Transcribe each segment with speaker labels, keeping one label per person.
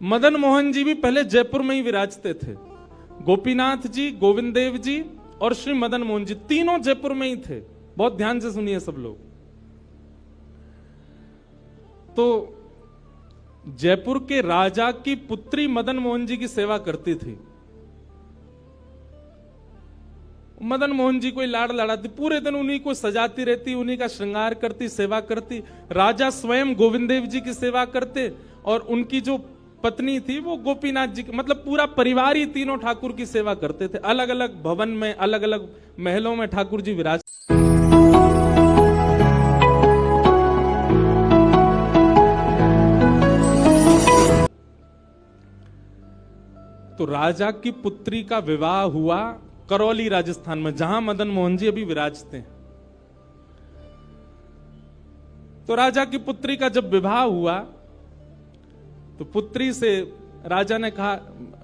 Speaker 1: मदन मोहन जी भी पहले जयपुर में ही विराजते थे। गोपीनाथ जी, गोविंद देव जी और श्री मदन मोहन जी तीनों जयपुर में ही थे। बहुत ध्यान से सुनिए सब लोग। तो जयपुर के राजा की पुत्री मदन मोहन जी की सेवा करती थी। मदन मोहन जी कोई लाड़ लड़ाती, पूरे दिन उन्हीं को सजाती रहती, उन्हीं का श्रृंगार करती, सेवा करती। राजा स्वयं गोविंद देव जी की सेवा करते और उनकी जो पत्नी थी वो गोपीनाथ जी की, मतलब पूरा परिवार ही तीनों ठाकुर की सेवा करते थे। अलग अलग भवन में, अलग अलग महलों में ठाकुर जी विराज। तो राजा की पुत्री का विवाह हुआ करौली राजस्थान में, जहां मदन मोहन जी अभी विराजते हैं। तो राजा की पुत्री का जब विवाह हुआ तो पुत्री से राजा ने कहा,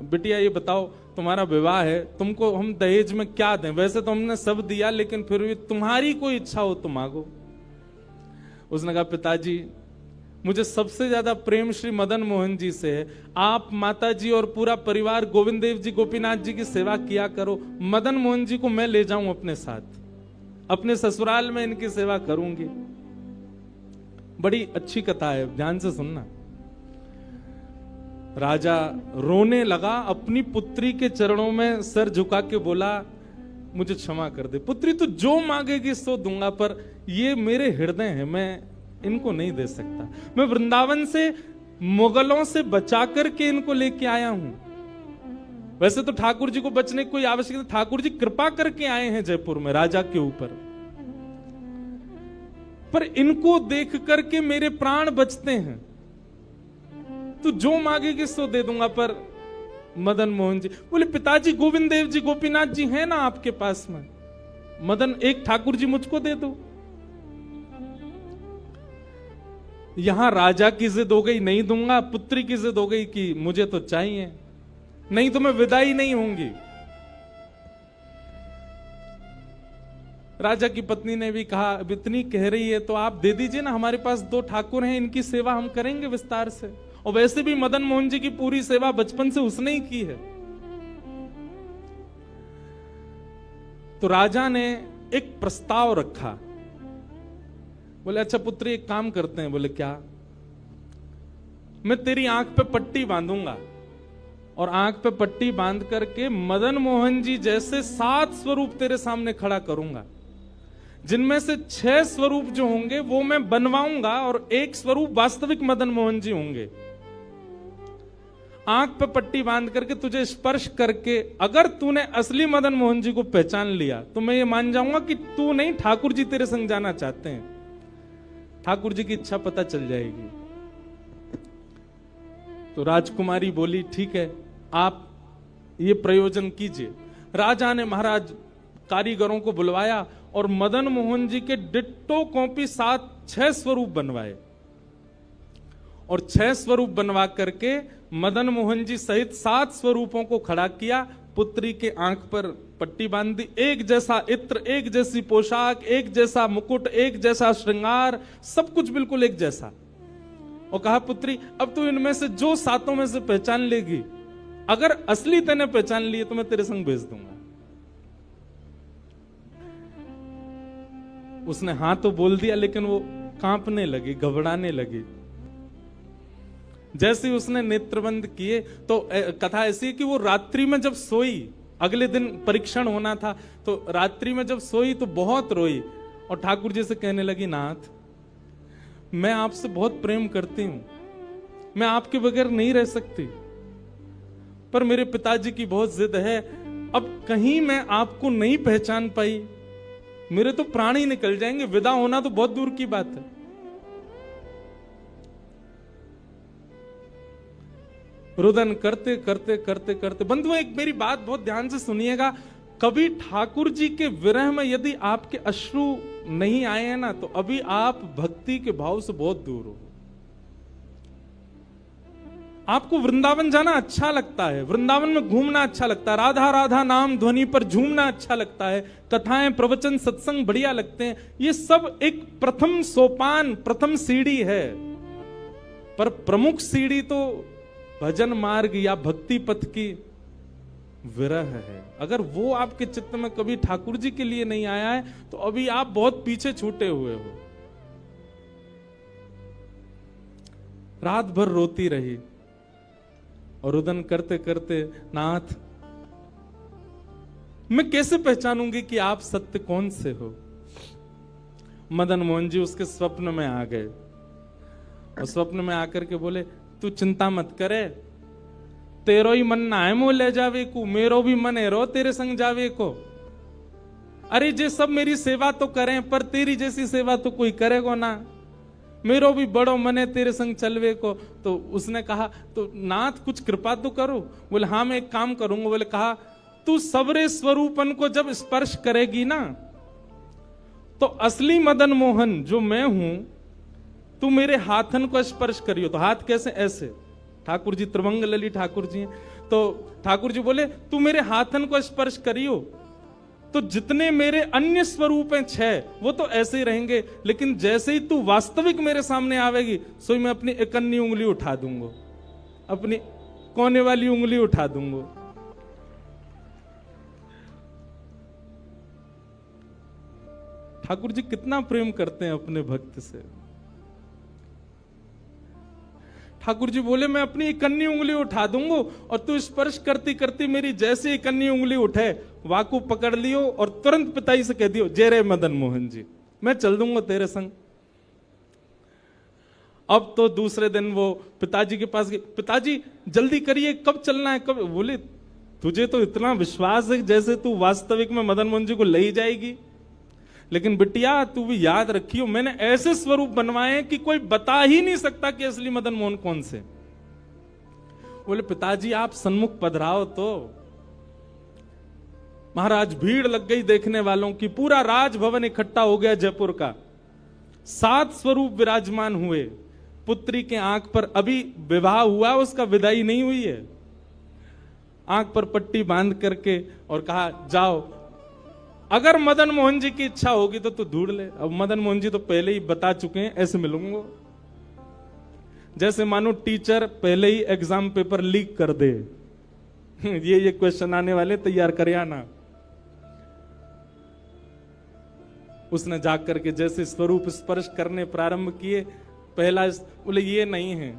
Speaker 1: बिटिया ये बताओ तुम्हारा विवाह है, तुमको हम दहेज में क्या दें? वैसे तो हमने सब दिया, लेकिन फिर भी तुम्हारी कोई इच्छा हो तो मांगो। उसने कहा, पिताजी मुझे सबसे ज्यादा प्रेम श्री मदन मोहन जी से है। आप, माता जी और पूरा परिवार गोविंद देव जी, गोपीनाथ जी की सेवा किया करो। मदन मोहन जी को मैं ले जाऊं अपने साथ, अपने ससुराल में इनकी सेवा करूंगी। बड़ी अच्छी कथा है, ध्यान से सुनना। राजा रोने लगा, अपनी पुत्री के चरणों में सर झुका के बोला, मुझे क्षमा कर दे पुत्री, तू जो मांगेगी सो दूंगा, पर ये मेरे हृदय है, मैं इनको नहीं दे सकता। मैं वृंदावन से मुगलों से बचा करके इनको लेके आया हूं। वैसे तो ठाकुर जी को बचने की कोई आवश्यकता, ठाकुर जी कृपा करके आए हैं जयपुर में राजा के ऊपर, पर इनको देख करके मेरे प्राण बचते हैं। तू जो मांगेगी सो दे दूंगा। पर मदन मोहन जी बोले, पिताजी गोविंद देव जी, गोपीनाथ जी हैं ना आपके पास में, मदन एक ठाकुर जी मुझको दे दो। यहां राजा की जिद हो गई, नहीं दूंगा। पुत्री की जिद हो गई कि मुझे तो चाहिए, नहीं तो मैं विदाई नहीं होंगी। राजा की पत्नी ने भी कहा, अब इतनी कह रही है तो आप दे दीजिए ना, हमारे पास 2 ठाकुर हैं, इनकी सेवा हम करेंगे विस्तार से। और वैसे भी मदन मोहन जी की पूरी सेवा बचपन से उसने ही की है। तो राजा ने एक प्रस्ताव रखा। बोले, अच्छा पुत्री एक काम करते हैं। बोले, क्या? मैं तेरी आंख पे पट्टी बांधूंगा और आंख पे पट्टी बांध करके मदन मोहन जी जैसे 7 स्वरूप तेरे सामने खड़ा करूंगा, जिनमें से 6 स्वरूप जो होंगे वो मैं बनवाऊंगा और 1 स्वरूप वास्तविक मदन मोहन जी होंगे। आंख पे पट्टी बांध करके तुझे स्पर्श करके अगर तूने असली मदन मोहन जी को पहचान लिया तो मैं ये मान जाऊंगा कि तू नहीं, ठाकुर जी तेरे संग जाना चाहते हैं। ठाकुर जी की इच्छा पता चल जाएगी। तो राजकुमारी बोली, ठीक है, आप ये प्रयोजन कीजिए। राजा ने महाराज कारीगरों को बुलवाया और मदन मोहन जी के डिट्टो कॉपी 6 स्वरूप बनवाए और 6 स्वरूप बनवा करके मदन मोहन जी सहित 7 स्वरूपों को खड़ा किया। पुत्री के आंख पर पट्टी बांध दी, एक जैसा इत्र, एक जैसी पोशाक, एक जैसा मुकुट, एक जैसा श्रृंगार, सब कुछ बिल्कुल एक जैसा। और कहा, पुत्री अब तू इनमें से जो 7 में से पहचान लेगी, अगर असली तूने पहचान लिए तो मैं तेरे संग भेज दूंगा। उसने हाँ तो बोल दिया, लेकिन वो कांपने लगी, घबराने लगी। जैसे उसने नेत्रबंद किए तो कथा ऐसी है कि वो रात्रि में जब सोई, अगले दिन परीक्षण होना था, तो रात्रि में जब सोई तो बहुत रोई और ठाकुर जी से कहने लगी, नाथ मैं आपसे बहुत प्रेम करती हूं, मैं आपके बगैर नहीं रह सकती, पर मेरे पिताजी की बहुत जिद है। अब कहीं मैं आपको नहीं पहचान पाई, मेरे तो प्राण ही निकल जाएंगे, विदा होना तो बहुत दूर की बात है। रुदन करते करते करते करते, बंधुओं एक मेरी बात बहुत ध्यान से सुनिएगा, कभी ठाकुर जी के विरह में यदि आपके अश्रु नहीं आए हैं ना, तो अभी आप भक्ति के भाव से बहुत दूर हो। आपको वृंदावन जाना अच्छा लगता है, वृंदावन में घूमना अच्छा लगता है, राधा राधा नाम ध्वनि पर झूमना अच्छा लगता है, कथाएं, प्रवचन, सत्संग बढ़िया लगते हैं। ये सब एक प्रथम सोपान, प्रथम सीढ़ी है, पर प्रमुख सीढ़ी तो भजन मार्ग या भक्ति पथ की विरह है। अगर वो आपके चित्त में कभी ठाकुर जी के लिए नहीं आया है तो अभी आप बहुत पीछे छूटे हुए हो। रात भर रोती रही और रुदन करते करते, नाथ मैं कैसे पहचानूंगी कि आप सत्य कौन से हो। मदन मोहन जी उसके स्वप्न में आ गए और स्वप्न में आकर के बोले, तू चिंता मत करे, तेरो ही मन ना है मोह ले जावे को, मेरो भी मन है रो तेरे संग जावे को। अरे जे सब मेरी सेवा तो करें पर तेरी जैसी सेवा तो कोई करेगा ना, मेरो भी बड़ो मन है तेरे संग चलवे को। तो उसने कहा, तो नाथ कुछ कृपा तो करो। बोले हाँ मैं एक काम करूंगा। बोले कहा, तू सबरे स्वरूपन को जब स्पर्श करेगी ना तो असली मदन मोहन जो मैं हूं, तू मेरे हाथन को स्पर्श करियो। तो हाथ कैसे? ऐसे। ठाकुर जी त्रिभंग लली ठाकुर जी हैं। तो ठाकुर जी बोले तू मेरे हाथन को स्पर्श करियो तो जितने मेरे अन्य स्वरूप हैं 6 वो तो ऐसे ही रहेंगे, लेकिन जैसे ही तू वास्तविक मेरे सामने आवेगी सो मैं अपनी इकन्नी उंगली उठा दूंगा, अपनी कोने वाली उंगली उठा दूंगा। ठाकुर जी कितना प्रेम करते हैं अपने भक्त से। ठाकुर जी बोले मैं अपनी इकन्नी उंगली उठा दूंगा और तू स्पर्श करती करती मेरी जैसे इकन्नी उंगली उठे वाकू पकड़ लियो और तुरंत पिताजी से कह दियो, जय रे मदन मोहन जी, मैं चल दूंगा तेरे संग। अब तो दूसरे दिन वो पिताजी के पास गए, पिताजी जल्दी करिए, कब चलना है कब। बोले तुझे तो इतना विश्वास है जैसे तू वास्तविक में मदन मोहन जी को ले ही जाएगी, लेकिन बिटिया तू भी याद रखियो मैंने ऐसे स्वरूप बनवाए कि कोई बता ही नहीं सकता कि असली मदन मोहन कौन से। बोले पिताजी आप सन्मुख पधराओ। तो महाराज भीड़ लग गई देखने वालों की, पूरा राजभवन इकट्ठा हो गया जयपुर का। 7 स्वरूप विराजमान हुए। पुत्री के आंख पर अभी विवाह हुआ, उसका विदाई नहीं हुई है, आंख पर पट्टी बांध करके और कहा जाओ, अगर मदन मोहन जी की इच्छा होगी तो तू ढूंढ ले। अब मदन मोहन जी तो पहले ही बता चुके हैं ऐसे मिलूंगा, जैसे मानो टीचर पहले ही एग्जाम पेपर लीक कर दे ये क्वेश्चन आने वाले, तैयार कर आना। उसने जाकर के जैसे स्वरूप स्पर्श करने प्रारंभ किए, पहला बोले ये नहीं है,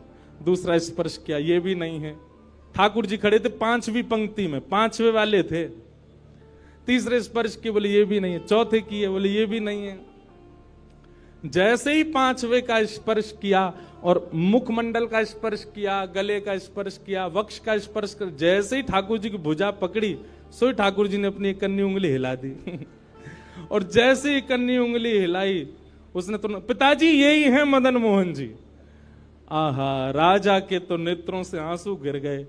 Speaker 1: दूसरा स्पर्श किया ये भी नहीं है। ठाकुर जी खड़े थे 5वीं पंक्ति में, 5वें वाले थे। तीसरे स्पर्श किए, बोले ये भी नहीं है। चौथे किए, बोले ये भी नहीं है। जैसे ही 5वें का स्पर्श किया और मुखमंडल का स्पर्श किया, गले का स्पर्श किया, वक्ष का स्पर्श कर, जैसे ही ठाकुर जी की भुजा पकड़ी सो ही ठाकुर जी ने अपनी एक कन्नी उंगली हिला दी और जैसे ही कन्नी उंगली हिलाई उसने तो, पिताजी यही है मदन मोहन जी। आहा, राजा के तो नेत्रों से आंसू गिर गए,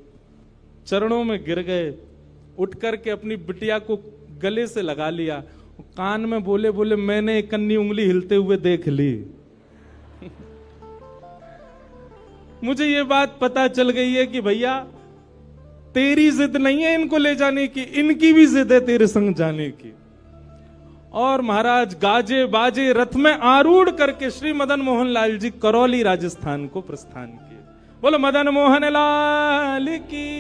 Speaker 1: चरणों में गिर गए, उठ करके अपनी बिटिया को गले से लगा लिया, कान में बोले बोले मैंने एक कन्नी उंगली हिलते हुए देख ली मुझे ये बात पता चल गई है कि भैया तेरी जिद नहीं है इनको ले जाने की, इनकी भी जिद है तेरे संग जाने की। और महाराज गाजे बाजे रथ में आरूढ़ करके श्री मदन मोहन लाल जी करौली राजस्थान को प्रस्थान किए। बोलो मदन मोहन लाल की।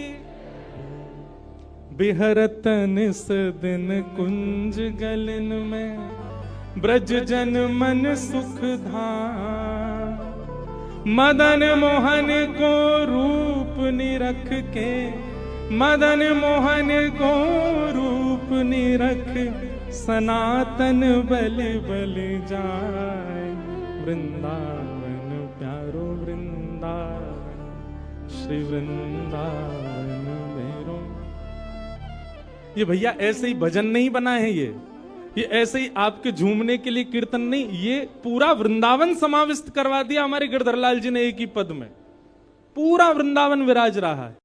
Speaker 1: बिहरत निस दिन कुंज गलन में ब्रज जन मन सुख धाम, मदन मोहन को रूप निरख के, मदन मोहन को रूप निरख सनातन बल बल जाए। वृंदावन प्यारो वृंदावन, श्री वृंदावन मेरो। ये भैया ऐसे ही भजन नहीं बना है, ये ऐसे ही आपके झूमने के लिए कीर्तन नहीं, ये पूरा वृंदावन समाविष्ट करवा दिया हमारे गिरधर लाल जी ने एक ही पद में। पूरा वृंदावन विराज रहा है।